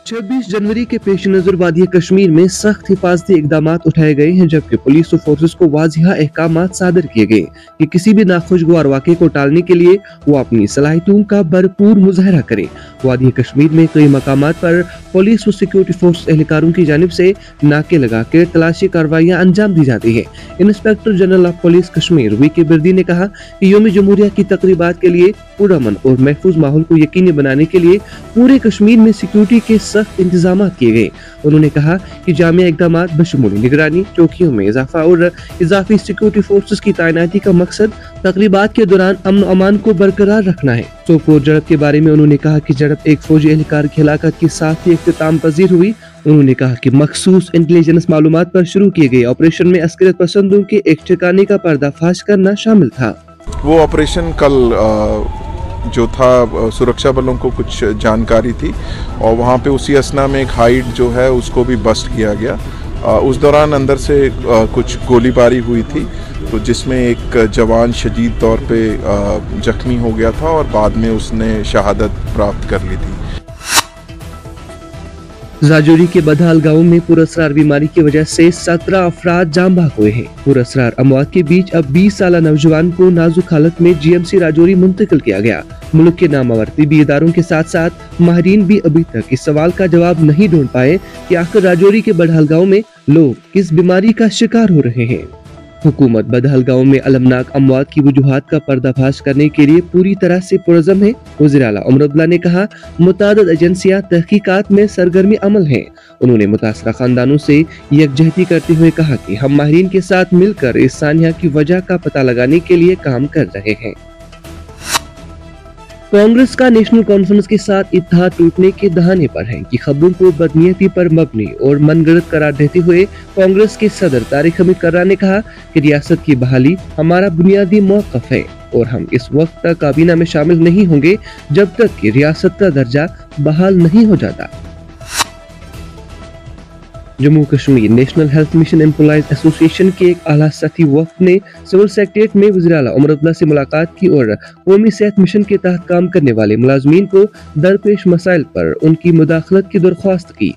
26 जनवरी के पेश नजर वादी कश्मीर में सख्त हिफाजती इकदाम उठाए गए हैं, जबकि पुलिस और फोर्सेस को वाज़िहा अहकाम सादर किए गए कि किसी भी नाखुशगवार वाक़े को टालने के लिए वो अपनी सलाहियतों का भरपूर मुजाहरा करें। वादी कश्मीर में कई मकामात पर पुलिस और सिक्योरिटी फोर्स एहलकारों की जानिब से नाके लगाकर तलाशी कार्रवाइयाँ अंजाम दी जाती है। Inspector general of police Kashmir V K Birdi ने कहा कि यौम जमहूरिया की तकरीबात के लिए पुरअमन और महफूज माहौल को यकीनी बनाने के लिए पूरे कश्मीर में सिक्योरिटी के सख्त इंतजाम किए गए। उन्होंने कहा कि जामिया इक़दाम बशमूल निगरानी, चौकियों में इजाफा और इजाफी सिक्योरिटी फोर्सेस की तैनाती का मकसद तकरीबात के दौरान अमन अमान को बरकरार रखना है। सोपोर झड़प के बारे में उन्होंने कहा कि झड़प एक फौजी एहलकार की हलाकत के साथ ही इख्तिताम पजीर हुई। उन्होंने कहा कि मखसूस इंटेलिजेंस मालूमात पर शुरू किए गए ऑपरेशन में अस्करियत पसंदों के एक ठिकाने का पर्दाफाश करना शामिल था। वो ऑपरेशन कल जो था सुरक्षा बलों को कुछ जानकारी थी और वहाँ पे उसी असना में एक हाइड जो है उसको भी बस्ट किया गया। उस दौरान अंदर से कुछ गोलीबारी हुई थी, तो जिसमें एक जवान शदीद तौर पे जख्मी हो गया था और बाद में उसने शहादत प्राप्त कर ली थी। राजौरी के बदहाल गांव में पुरअसरार बीमारी की वजह से 17 अफराद जान बहक हुए हैं। पुरअसरार अमवात के बीच अब 20 साल नौजवान को नाजुक हालत में जीएमसी राजौरी मुंतकिल किया गया। मुल्क के नामवर तिबी इदारों के साथ साथ माहिरीन भी अभी तक इस सवाल का जवाब नहीं ढूंढ पाए कि आखिर राजौरी के बदहाल गाँव में लोग किस बीमारी का शिकार हो रहे हैं। हुकूमत बदहाल गाँव में अलमनाक अमवात की वजूहात का पर्दाफाश करने के लिए पूरी तरह से पुरज़म है। वज़ीर आला उमर अब्दुल्ला ने कहा मुतादिद एजेंसियां तहकीकात में सरगर्मी अमल हैं। उन्होंने मुतासरा खानदानों से यकजहती करते हुए कहा कि हम माहिरीन के साथ मिलकर इस सानिया की वजह का पता लगाने के लिए काम कर रहे हैं। कांग्रेस का नेशनल कॉन्फ्रेंस के साथ इत्तेहाद टूटने के दहाने पर है कि खबरों को बदनीयती पर मबनी और मनगढ़ंत करार देते हुए कांग्रेस के सदर तारिक हमीद कर्रा ने कहा कि रियासत की बहाली हमारा बुनियादी मौक़िफ़ है और हम इस वक्त तक काबीना में शामिल नहीं होंगे जब तक कि रियासत का दर्जा बहाल नहीं हो जाता। Jammu Kashmir national health mission employees association के एक आला सतही वफ़द ने सिविल सेक्रेटरीट में वज़ीर आला उमर अब्दुल्ला से मुलाकात की और कौमी सेहत मिशन के तहत काम करने वाले मुलाजमीन को दरपेश मसाइल पर उनकी मुदाखलत की दरख्वास्त की।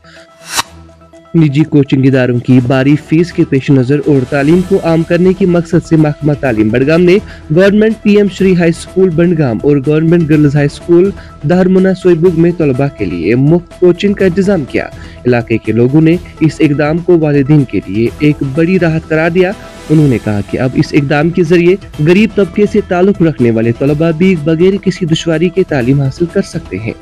निजी कोचिंग इदारों की बारी फीस के पेश नज़र और तालीम को आम करने के मकसद से महकमा तालीम बडगाम ने government PM Shri high school Budgam और गवर्नमेंट गर्ल्स हाई स्कूल दारमुना सोईबुग में तलबा के लिए मुफ्त कोचिंग का इंतजाम किया। इलाके के लोगों ने इस इकदाम को वालिदीन के लिए एक बड़ी राहत करार दिया। उन्होंने कहा कि अब इस इकदाम के जरिए गरीब तबके से ताल्लुक रखने वाले तलबा भी बगैर किसी दुश्वारी के तालीम हासिल कर सकते हैं।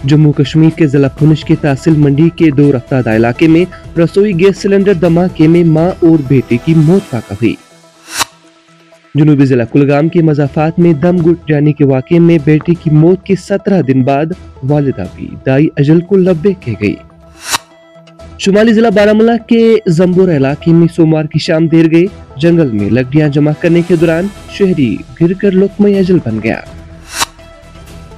जम्मू कश्मीर के जिला पुंछ के तहसील मंडी के दो रफ्तादा इलाके में रसोई गैस सिलेंडर धमाके में मां और बेटे की मौत वाक़ हुई। जनूबी जिला कुलगाम के मज़ाफात में दम घुट जाने के वाक़े में बेटी की मौत के 17 दिन बाद वालिदा भी दाई अजल को लब्बैक कह गई। शुमाली जिला बारामूला के जम्बोरा इलाके में सोमवार की शाम देर गए जंगल में लकड़ियां जमा करने के दौरान शहरी गिरकर लुक़्मा अजल बन गया।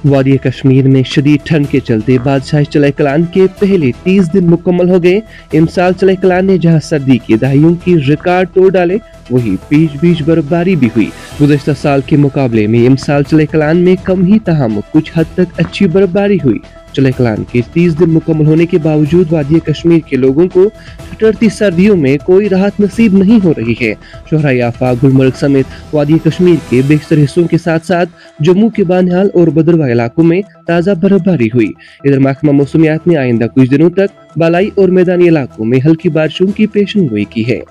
वादी कश्मीर में शदीद ठंड के चलते बादशाह चले कलान के पहले 30 दिन मुकम्मल हो गए। इमसाल चले कलान ने जहां सर्दी की दहाइयों की रिकॉर्ड तोड़ डाले, वहीं बीच बीच बर्फबारी भी हुई। गुज़श्ता साल के मुकाबले में इमसाल चले कलान में कम ही तहम कुछ हद तक अच्छी बर्फबारी हुई। चले कलान के 30 दिन मुकम्मल होने के बावजूद वादी कश्मीर के लोगों को ठिठुरती सर्दियों में कोई राहत नसीब नहीं हो रही है। शोहराई आफाक गुलमर्ग समेत वादी कश्मीर के बेशतर हिस्सों के साथ साथ जम्मू के बानिहाल और बदरवा इलाकों में ताज़ा बर्फबारी हुई। इधर महकमा मौसमियात ने आइंदा कुछ दिनों तक बालाई और मैदानी इलाकों में हल्की बारिशों की पेशन गोई की है।